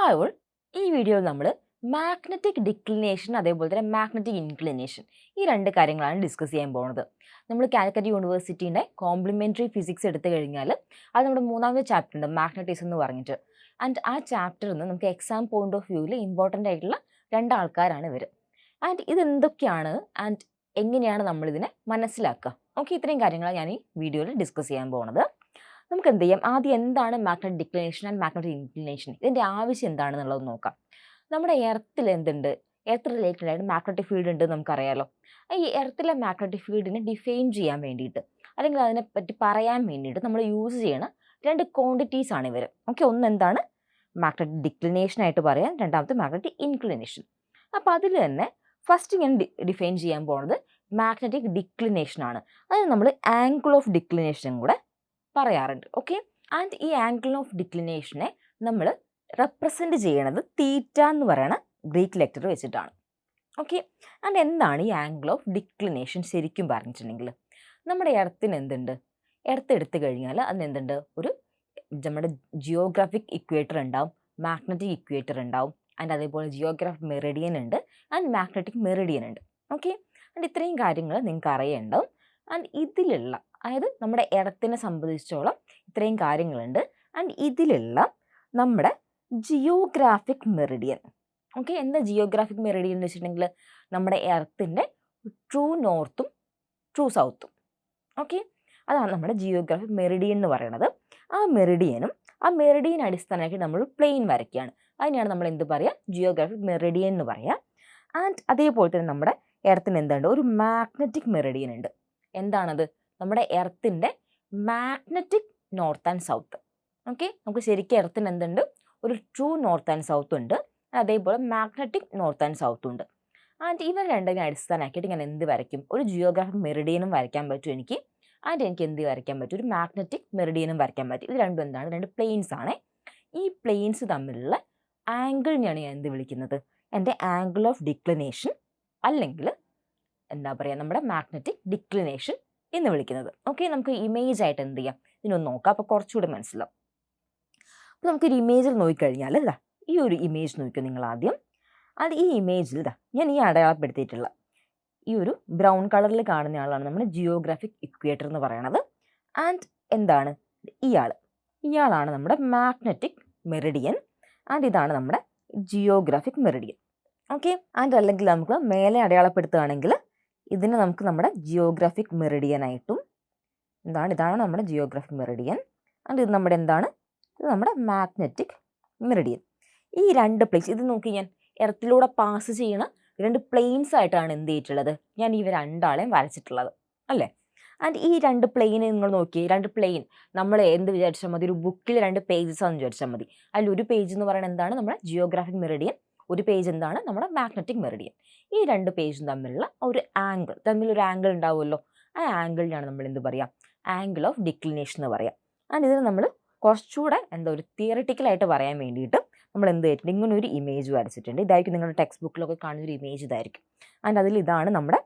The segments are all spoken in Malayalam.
ഹായ് ഓൾ, ഈ വീഡിയോയിൽ നമ്മൾ മാഗ്നറ്റിക് ഡിക്ലിനേഷൻ അതേപോലെ തന്നെ മാഗ്നറ്റിക് ഇൻക്ലിനേഷൻ ഈ രണ്ട് കാര്യങ്ങളാണ് ഡിസ്കസ് ചെയ്യാൻ പോകുന്നത്. നമ്മൾ കാലിക്കറ്റ് യൂണിവേഴ്സിറ്റിയുടെ കോംപ്ലിമെൻ്ററി ഫിസിക്സ് എടുത്തു കഴിഞ്ഞാൽ അത് നമ്മുടെ മൂന്നാമത്തെ ചാപ്റ്റർ ഉണ്ട് മാഗ്നറ്റിസം എന്ന് പറഞ്ഞിട്ട്. ആൻഡ് ആ ചാപ്റ്ററിൽ നിന്ന് നമുക്ക് എക്സാം പോയിന്റ് ഓഫ് വ്യൂവിൽ ഇമ്പോർട്ടൻ്റ് ആയിട്ടുള്ള രണ്ട് ആൾക്കാരാണ് ഇവർ. ആൻഡ് ഇതെന്തൊക്കെയാണ് ആൻഡ് എങ്ങനെയാണ് നമ്മളിതിനെ മനസ്സിലാക്കുക, ഓക്കെ, ഇത്രയും കാര്യങ്ങളാണ് ഞാൻ ഈ വീഡിയോയിൽ ഡിസ്കസ് ചെയ്യാൻ പോകുന്നത്. നമുക്ക് എന്ത് ചെയ്യാം, ആദ്യം എന്താണ് magnetic declination and magnetic inclination, ഇതിൻ്റെ ആവശ്യം എന്താണെന്നുള്ളത് നോക്കാം. നമ്മുടെ എർത്തിൽ എന്തുണ്ട്, എർത്ത് റിലേറ്റഡ് ആയിട്ട് മാഗ്നറ്റിക് ഫീൽഡ് ഉണ്ട് നമുക്കറിയാലോ. ഈ എർത്തിലെ മാഗ്നറ്റിക് ഫീൽഡിനെ ഡിഫൈൻ ചെയ്യാൻ വേണ്ടിയിട്ട് അല്ലെങ്കിൽ അതിനെപ്പറ്റി പറയാൻ വേണ്ടിയിട്ട് നമ്മൾ യൂസ് ചെയ്യണ രണ്ട് ക്വാണ്ടിറ്റീസ് ആണ് ഇവർ. ഓക്കെ, ഒന്ന് എന്താണ് മാഗ്നറ്റിക് ഡിക്ലിനേഷൻ ആയിട്ട് പറയാം, രണ്ടാമത്തെ മാഗ്നറ്റിക് ഇൻക്ലിനേഷൻ. അപ്പോൾ അതിൽ തന്നെ ഫസ്റ്റ് ഞാൻ ഡിഫൈൻ ചെയ്യാൻ പോകുന്നത് മാഗ്നറ്റിക് ഡിക്ലിനേഷൻ ആണ്. അതിന് നമ്മൾ ആംഗിൾ ഓഫ് ഡിക്ലിനേഷനും കൂടെ പറയാറുണ്ട്. ഓക്കെ, ആൻഡ് ഈ ആംഗിൾ ഓഫ് ഡിക്ലിനേഷനെ നമ്മൾ റെപ്രസെൻ്റ് ചെയ്യണത് തീറ്റ എന്ന് പറയുന്ന ഗ്രീക്ക് ലെറ്റർ വെച്ചിട്ടാണ്. ഓക്കെ, ആൻഡ് എന്താണ് ഈ ആംഗിൾ ഓഫ് ഡിക്ലിനേഷൻ ശരിക്കും പറഞ്ഞിട്ടുണ്ടെങ്കിൽ, നമ്മുടെ എർത്തിന് എന്തുണ്ട്, എർത്ത് എടുത്തു കഴിഞ്ഞാൽ അതിന് എന്തുണ്ട്, ഒരു നമ്മുടെ ജിയോഗ്രാഫിക് ഇക്വേറ്റർ ഉണ്ടാവും, മാഗ്നറ്റിക് ഇക്വേറ്റർ ഉണ്ടാവും, ആൻഡ് അതേപോലെ ജിയോഗ്രാഫിക് മെറിഡിയൻ ഉണ്ട് ആൻഡ് മാഗ്നറ്റിക് മെറിഡിയൻ ഉണ്ട്. ഓക്കെ, ആൻഡ് ഇത്രയും കാര്യങ്ങൾ നിങ്ങൾക്ക് അറിയുണ്ടാവും. ആൻഡ് ഇതിലുള്ള, അതായത് നമ്മുടെ എർത്തിനെ സംബന്ധിച്ചോളം ഇത്രയും കാര്യങ്ങളുണ്ട്. ആൻഡ് ഇതിലുള്ള നമ്മുടെ ജിയോഗ്രാഫിക് മെറിഡിയൻ, ഓക്കെ, എന്താ ജിയോഗ്രാഫിക് മെറിഡിയൻ എന്ന് വെച്ചിട്ടുണ്ടെങ്കിൽ നമ്മുടെ എർത്തിൻ്റെ ട്രൂ നോർത്തും ട്രൂ സൗത്തും. ഓക്കെ, അതാണ് നമ്മുടെ ജിയോഗ്രാഫിക് മെറിഡിയൻ എന്ന് പറയുന്നത്. ആ മെറിഡിയൻ അടിസ്ഥാനമാക്കി നമ്മൾ പ്ലെയിൻ വരയ്ക്കുകയാണ്. അതിനെയാണ് നമ്മൾ എന്ത് പറയുക, ജിയോഗ്രാഫിക് മെറിഡിയൻ എന്ന് പറയുക. ആൻഡ് അതേപോലെ തന്നെ നമ്മുടെ എർത്തിന് എന്തുണ്ട്, ഒരു മാഗ്നറ്റിക് മെറിഡിയൻ ഉണ്ട്. എന്താണത്, നമ്മുടെ എർത്തിൻ്റെ magnetic north and south. Okay, നമുക്ക് ശരിക്കും എർത്തിന് എന്തുണ്ട്, ഒരു ട്രൂ നോർത്ത് ആൻഡ് സൗത്ത് ഉണ്ട്, അതേപോലെ മാഗ്നറ്റിക് നോർത്ത് ആൻഡ് സൗത്ത് ഉണ്ട്. ആൻഡ് ഇവർ രണ്ടിനെ അടിസ്ഥാനമാക്കിയിട്ട് ഞാൻ എന്ത് വരയ്ക്കും, ഒരു ജിയോഗ്രാഫിക് മെറിഡിയനും വരയ്ക്കാൻ പറ്റും എനിക്ക്. ആൻഡ് എനിക്ക് എന്ത് വരയ്ക്കാൻ പറ്റും, ഒരു മാഗ്നറ്റിക് മെറിഡിയനും വരയ്ക്കാൻ പറ്റും. ഇത് രണ്ടും എന്താണ്, രണ്ട് പ്ലെയിൻസ് ആണ്. ഈ പ്ലെയിൻസ് തമ്മിലുള്ള ആംഗിളിനെയാണ് ഞാൻ എന്ത് വിളിക്കുന്നത്, എൻ്റെ ആംഗിൾ ഓഫ് ഡിക്ലിനേഷൻ അല്ലെങ്കിൽ എന്താ പറയുക, നമ്മുടെ മാഗ്നറ്റിക് ഡിക്ലിനേഷൻ എന്ന് വിളിക്കുന്നത്. ഓക്കെ, നമുക്ക് ഇമേജ് ആയിട്ട് എന്ത് ചെയ്യാം, ഇതിനൊന്ന് നോക്കാം, അപ്പോൾ കുറച്ചുകൂടി മനസ്സിലാവും. അപ്പോൾ നമുക്കൊരു ഇമേജിൽ നോക്കിക്കഴിഞ്ഞാൽ ഇതാ ഈ ഒരു ഇമേജ് നോക്കിയോ നിങ്ങൾ ആദ്യം. അത് ഈ ഇമേജിൽ ഇതാ ഞാൻ ഈ അടയാളപ്പെടുത്തിയിട്ടുള്ള ഈ ഒരു ബ്രൗൺ കളറിൽ കാണുന്ന ആളാണ് നമ്മുടെ ജിയോഗ്രാഫിക് ഇക്വേറ്റർ എന്ന് പറയുന്നത്. ആൻഡ് എന്താണ്, ഇയാളാണ് നമ്മുടെ മാഗ്നറ്റിക് മെറിഡിയൻ. ആൻഡ് ഇതാണ് നമ്മുടെ ജിയോഗ്രാഫിക് മെറിഡിയൻ. ഓക്കെ, ആൻഡ് അല്ലെങ്കിൽ നമുക്ക് മേലെ അടയാളപ്പെടുത്തുകയാണെങ്കിൽ ഇതിനെ നമുക്ക് നമ്മുടെ ജിയോഗ്രാഫിക് മെറിഡിയൻ ആയിട്ടും ഇതാണ് നമ്മുടെ ജിയോഗ്രാഫിക് മെറിഡിയൻ. ആൻഡ് ഇത് നമ്മുടെ എന്താണ്, ഇത് നമ്മുടെ മാഗ്നറ്റിക് മെറിഡിയൻ. ഈ രണ്ട് പ്ലെയിൻസ്, ഇത് നോക്കി, ഞാൻ എർത്തിലൂടെ പാസ് ചെയ്യണ രണ്ട് പ്ലെയിൻസ് ആയിട്ടാണ് എന്ത് ചെയ്തിട്ടുള്ളത്, ഞാൻ ഇവ രണ്ടാളെയും വരച്ചിട്ടുള്ളത് അല്ലേ. ആൻഡ് ഈ രണ്ട് പ്ലെയിൻ നിങ്ങൾ നോക്കി, രണ്ട് പ്ലെയിൻ നമ്മൾ എന്ത് വിചാരിച്ചാൽ മതി, ഒരു ബുക്കിൽ രണ്ട് പേജസ് ആണെന്ന് വിചാരിച്ചാൽ മതി. അതിൽ ഒരു പേജ് എന്ന് പറയുന്നത് എന്താണ്, നമ്മുടെ ജിയോഗ്രാഫിക് മെറിഡിയൻ, ഒരു പേജ് എന്താണ്, നമ്മുടെ മാഗ്നറ്റിക് മെറിഡിയൻ. ഈ രണ്ട് പേജും തമ്മിലുള്ള ഒരു ആംഗിൾ, തമ്മിലൊരു ആംഗിൾ ഉണ്ടാവുമല്ലോ, ആ ആംഗിളിനാണ് നമ്മൾ എന്ത് പറയുക, ആംഗിൾ ഓഫ് ഡിക്ലിനേഷൻ എന്ന് പറയുക. ആൻഡ് ഇതിന് നമ്മൾ കുറച്ചുകൂടെ ഒരു തിയറിറ്റിക്കലായിട്ട് പറയാൻ വേണ്ടിയിട്ട് നമ്മൾ എന്ത് ചെയ്തിട്ടുണ്ട്, ഇങ്ങനെ ഒരു ഇമേജ് വരച്ചിട്ടുണ്ട്. ഇതായിരിക്കും നിങ്ങളുടെ ടെക്സ്റ്റ് ബുക്കിലൊക്കെ കാണുന്നൊരു ഇമേജ് ഇതായിരിക്കും. ആൻഡ് അതിൽ ഇതാണ് നമ്മുടെ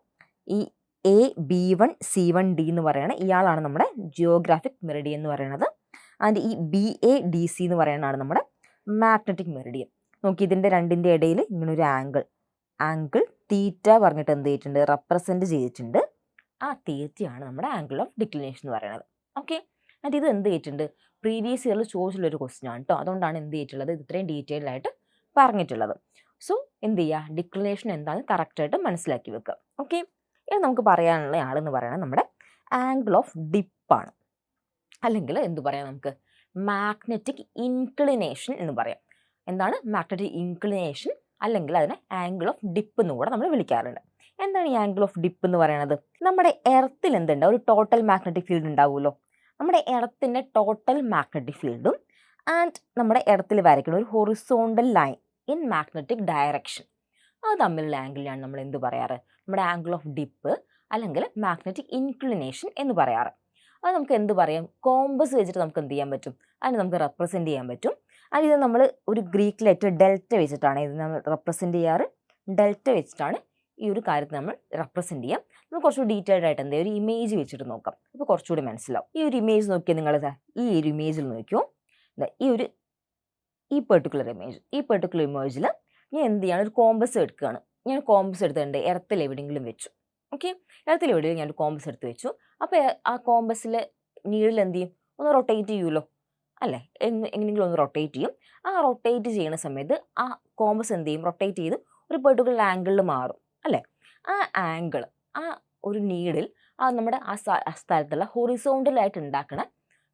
ഈ AB1C1D എന്ന് പറയുന്നത്, ഇയാളാണ് നമ്മുടെ ജിയോഗ്രാഫിക് മെറിഡിയൻ എന്ന് പറയുന്നത്. ആൻഡ് ഈ BADC എന്ന് പറയുന്നതാണ് നമ്മുടെ മാഗ്നറ്റിക് മെറിഡിയൻ. നോക്കി, ഇതിൻ്റെ രണ്ടിൻ്റെ ഇടയിൽ ഇങ്ങനൊരു ആംഗിൾ തീറ്റ പറഞ്ഞിട്ട് എന്ത് ചെയ്തിട്ടുണ്ട്, റെപ്രസെൻറ്റ് ചെയ്തിട്ടുണ്ട്. ആ തീറ്റയാണ് നമ്മുടെ ആംഗിൾ ഓഫ് ഡിക്ലിനേഷൻ എന്ന് പറയുന്നത്. ഓക്കെ, ആൻഡ് ഇത് എന്ത് ചെയ്തിട്ടുണ്ട്, പ്രീവിയസ് ഇയറിൽ ചോദിച്ചുള്ളൊരു ക്വസ്റ്റ്യൻ ആണ് കേട്ടോ. അതുകൊണ്ടാണ് എന്ത് ചെയ്തിട്ടുള്ളത്, ഇത്രയും ഡീറ്റെയിൽഡ് ആയിട്ട് പറഞ്ഞിട്ടുള്ളത്. സോ എന്ത് ചെയ്യുക, ഡിക്ലിനേഷൻ എന്താണെന്ന് കറക്റ്റായിട്ട് മനസ്സിലാക്കി വെക്കുക. ഓക്കെ, ഇത് നമുക്ക് പറയാനുള്ള ആളെന്ന് പറയുന്നത് നമ്മുടെ ആംഗിൾ ഓഫ് ഡിപ്പാണ്, അല്ലെങ്കിൽ എന്ത് പറയാം, നമുക്ക് മാഗ്നറ്റിക് ഇൻക്ലിനേഷൻ എന്ന് പറയാം. എന്താണ് മാഗ്നറ്റിക് ഇൻക്ലിനേഷൻ, അല്ലെങ്കിൽ അതിനെ ആംഗിൾ ഓഫ് ഡിപ്പ് എന്ന് കൂടെ നമ്മൾ വിളിക്കാറുണ്ട്. എന്താണ് ഈ ആംഗിൾ ഓഫ് ഡിപ്പ് എന്ന് പറയുന്നത്, നമ്മുടെ എർത്തിൽ എന്തുണ്ട്, ഒരു ടോട്ടൽ മാഗ്നറ്റിക് ഫീൽഡ് ഉണ്ടാവുമല്ലോ. നമ്മുടെ എർത്തിൻ്റെ ടോട്ടൽ മാഗ്നറ്റിക് ഫീൽഡും ആൻഡ് നമ്മുടെ എർത്തിൽ വരയ്ക്കുന്ന ഒരു horizontal line in magnetic direction, അത് തമ്മിലുള്ള ആംഗിളിലാണ് നമ്മൾ എന്ത് പറയാറ്, നമ്മുടെ ആംഗിൾ ഓഫ് ഡിപ്പ് അല്ലെങ്കിൽ മാഗ്നറ്റിക് ഇൻക്ലിനേഷൻ എന്ന് പറയാറ്. അത് നമുക്ക് എന്ത് പറയാം, കോമ്പസ് വെച്ചിട്ട് നമുക്ക് എന്ത് ചെയ്യാൻ പറ്റും, അതിന് നമുക്ക് റെപ്രസെൻറ്റ് ചെയ്യാൻ പറ്റും. അത് ഇത് നമ്മൾ ഒരു ഗ്രീക്ക് ലെറ്റർ ഡെൽറ്റ വെച്ചിട്ടാണ് ഇത് നമ്മൾ റെപ്രസെൻറ്റ് ചെയ്യാറ്. ഡെൽറ്റ വെച്ചിട്ടാണ് ഈ ഒരു കാര്യത്തെ നമ്മൾ റെപ്രസെൻറ്റ് ചെയ്യാം. നമുക്ക് കുറച്ചുകൂടി ഡീറ്റെയിൽഡ് ആയിട്ട് ഒരു ഇമേജ് വെച്ചിട്ട് നോക്കാം, അപ്പോൾ കുറച്ചുകൂടി മനസ്സിലാവും. ഈ ഒരു ഇമേജ് നോക്കിയാൽ നിങ്ങൾ ഈ ഒരു ഇമേജിൽ നോക്കിയോ, ഈ ഒരു ഈ പെർട്ടിക്കുലർ ഇമേജിൽ ഞാൻ എന്ത് ചെയ്യാണ്, ഒരു കോമ്പസ് എടുക്കുകയാണ്. ഞാൻ കോമ്പസ് എടുത്തിട്ടുണ്ട്, എർത്തിൽ എവിടെയെങ്കിലും വെച്ചു. ഓക്കെ, എർത്തിൽ എവിടെയെങ്കിലും ഞാനൊരു കോമ്പസ് എടുത്ത് വെച്ചു. അപ്പോൾ ആ കോമ്പസിൽ നീഡിൽ എന്ത് ചെയ്യും, ഒന്ന് റൊട്ടേറ്റ് ചെയ്യുമല്ലോ അല്ലേ, എങ്ങനെയെങ്കിലും ഒന്ന് റൊട്ടേറ്റ് ചെയ്യും. ആ റൊട്ടേറ്റ് ചെയ്യുന്ന സമയത്ത് ആ കോമ്പസ് എന്ത് ചെയ്യും, റൊട്ടേറ്റ് ചെയ്ത് ഒരു പെർട്ടിക്കുലർ ആംഗിളിൽ മാറും അല്ലേ. ആ ആംഗിൾ, ആ ഒരു നീഡിൽ നമ്മുടെ ആ സ്ഥലത്തുള്ള ഹൊറിസോണ്ടലായിട്ട് ഉണ്ടാക്കുന്ന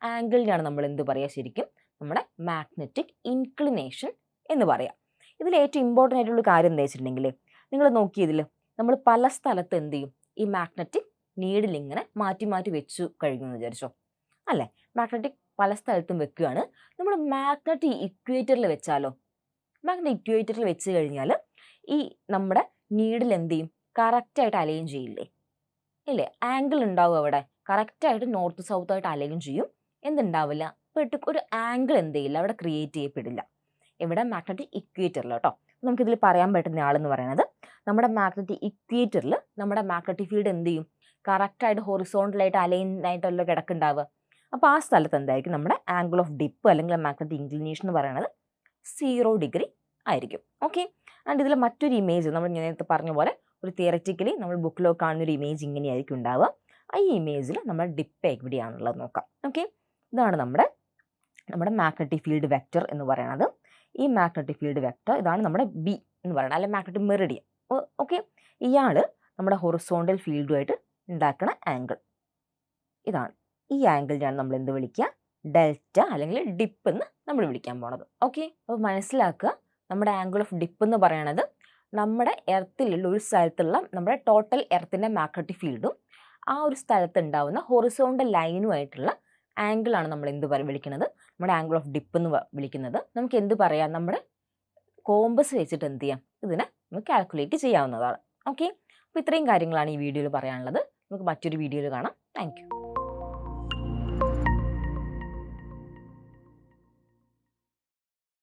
ആംഗിളിനാണ് നമ്മൾ എന്ത് പറയുക, ശരിക്കും നമ്മുടെ മാഗ്നറ്റിക് ഇൻക്ലിനേഷൻ എന്ന് പറയാം. ഇതിൽ ഏറ്റവും ഇമ്പോർട്ടൻ്റ് ആയിട്ടുള്ള കാര്യം എന്താ വെച്ചിട്ടുണ്ടെങ്കിൽ, നിങ്ങൾ നോക്കിയതിൽ നമ്മൾ പല സ്ഥലത്ത് എന്ത് ചെയ്യും, ഈ മാഗ്നറ്റിക് നീഡിൽ ഇങ്ങനെ മാറ്റി മാറ്റി വെച്ചു കഴിഞ്ഞു എന്ന് വിചാരിച്ചോ അല്ലേ. മാഗ്നറ്റിക് പല സ്ഥലത്തും വെക്കുകയാണ്. നമ്മൾ മാഗ്നറ്റിക് ഇക്വേറ്ററിൽ വെച്ചാലോ, മാഗ്നറ്റിക് ഇക്വേറ്ററിൽ വെച്ച് കഴിഞ്ഞാൽ ഈ നമ്മുടെ നീഡിൽ എന്ത് ചെയ്യും, കറക്റ്റായിട്ട് അലൈൻ ചെയ്യില്ലേ, ഇല്ലേ, ആംഗിൾ ഉണ്ടാവും അവിടെ, കറക്റ്റായിട്ട് നോർത്ത് സൗത്ത് ആയിട്ട് അലൈൻ ചെയ്യും. എന്തുണ്ടാവില്ല, ഒരു ആംഗിൾ എന്ത് ചെയ്യില്ല, അവിടെ ക്രിയേറ്റ് ചെയ്യപ്പെടില്ല. ഇവിടെ മാഗ്നറ്റിക് ഇക്വേറ്ററിൽ കേട്ടോ. നമുക്കിതിൽ പറയാൻ പറ്റുന്ന ആളെന്ന് പറയുന്നത്, നമ്മുടെ മാഗ്നറ്റിക് ഇക്വേറ്ററിൽ നമ്മുടെ മാഗ്നറ്റിക് ഫീൽഡ് എന്ത് ചെയ്യും, കറക്റ്റായിട്ട് ഹൊറിസോണ്ടലായിട്ട് അലൈൻ ആയിട്ടല്ലോ കിടക്കുന്നുണ്ടാവുക. അപ്പോൾ ആ സ്ഥലത്ത് എന്തായിരിക്കും നമ്മുടെ ആംഗിൾ ഓഫ് ഡിപ്പ് അല്ലെങ്കിൽ മാഗ്നറ്റിക് ഇൻക്ലിനേഷൻ എന്ന് പറയുന്നത് 0 ഡിഗ്രി ആയിരിക്കും. ഓക്കെ, ആൻഡ് ഇതിൽ മറ്റൊരു ഇമേജ് നമ്മൾ നേരത്തെ പറഞ്ഞ പോലെ ഒരു തിയററ്റിക്കലി നമ്മൾ ബുക്കിലൊക്കെ കാണുന്ന ഒരു ഇമേജ് ഇങ്ങനെയായിരിക്കും ഉണ്ടാവുക. ഈ ഇമേജിൽ നമ്മൾ ഡിപ്പ് എവിടെയാണുള്ളത് നോക്കാം. ഓക്കെ, ഇതാണ് നമ്മുടെ മാഗ്നറ്റിക് ഫീൽഡ് വെക്റ്റർ എന്ന് പറയുന്നത്. ഈ മാഗ്നറ്റിക് ഫീൽഡ് വെക്റ്റർ ഇതാണ് നമ്മുടെ ബി എന്ന് പറയുന്നത്, അല്ലെങ്കിൽ മാഗ്നറ്റിക് മെറിഡിയൻ. ഓക്കെ, ഇയാൾ നമ്മുടെ ഹൊറിസോണ്ടൽ ഫീൽഡുമായിട്ട് ഉണ്ടാക്കുന്ന ആംഗിൾ ഇതാണ്. ഈ ആംഗിളിനാണ് നമ്മൾ എന്ത് വിളിക്കുക, ഡെൽറ്റ അല്ലെങ്കിൽ ഡിപ്പ് എന്ന് നമ്മൾ വിളിക്കാൻ പോണത്. ഓക്കെ, അപ്പോൾ മനസ്സിലാക്കുക, നമ്മുടെ ആംഗിൾ ഓഫ് ഡിപ്പ് എന്ന് പറയുന്നത് നമ്മുടെ എർത്തിലുള്ള ഒരു സ്ഥലത്തുള്ള നമ്മുടെ ടോട്ടൽ എർത്തിൻ്റെ മാഗ്നറ്റിക് ഫീൽഡും ആ ഒരു സ്ഥലത്ത് ഉണ്ടാവുന്ന ഹൊറിസോണ്ടൽ ലൈനുമായിട്ടുള്ള ആംഗിളാണ് നമ്മൾ എന്ത് വിളിക്കുന്നത്, നമ്മുടെ ആംഗിൾ ഓഫ് ഡിപ്പ് എന്ന് വിളിക്കുന്നത്. നമുക്ക് എന്ത് പറയാം, നമ്മുടെ കോമ്പസ് വെച്ചിട്ട് എന്ത് ചെയ്യാം, ഇതിനെ നമുക്ക് കാൽക്കുലേറ്റ് ചെയ്യാവുന്നതാണ്. ഓക്കെ, അപ്പോൾ ഇത്രയും കാര്യങ്ങളാണ് ഈ വീഡിയോയിൽ പറയാനുള്ളത്. നമുക്ക് മറ്റൊരു വീഡിയോയിൽ കാണാം. Thank you.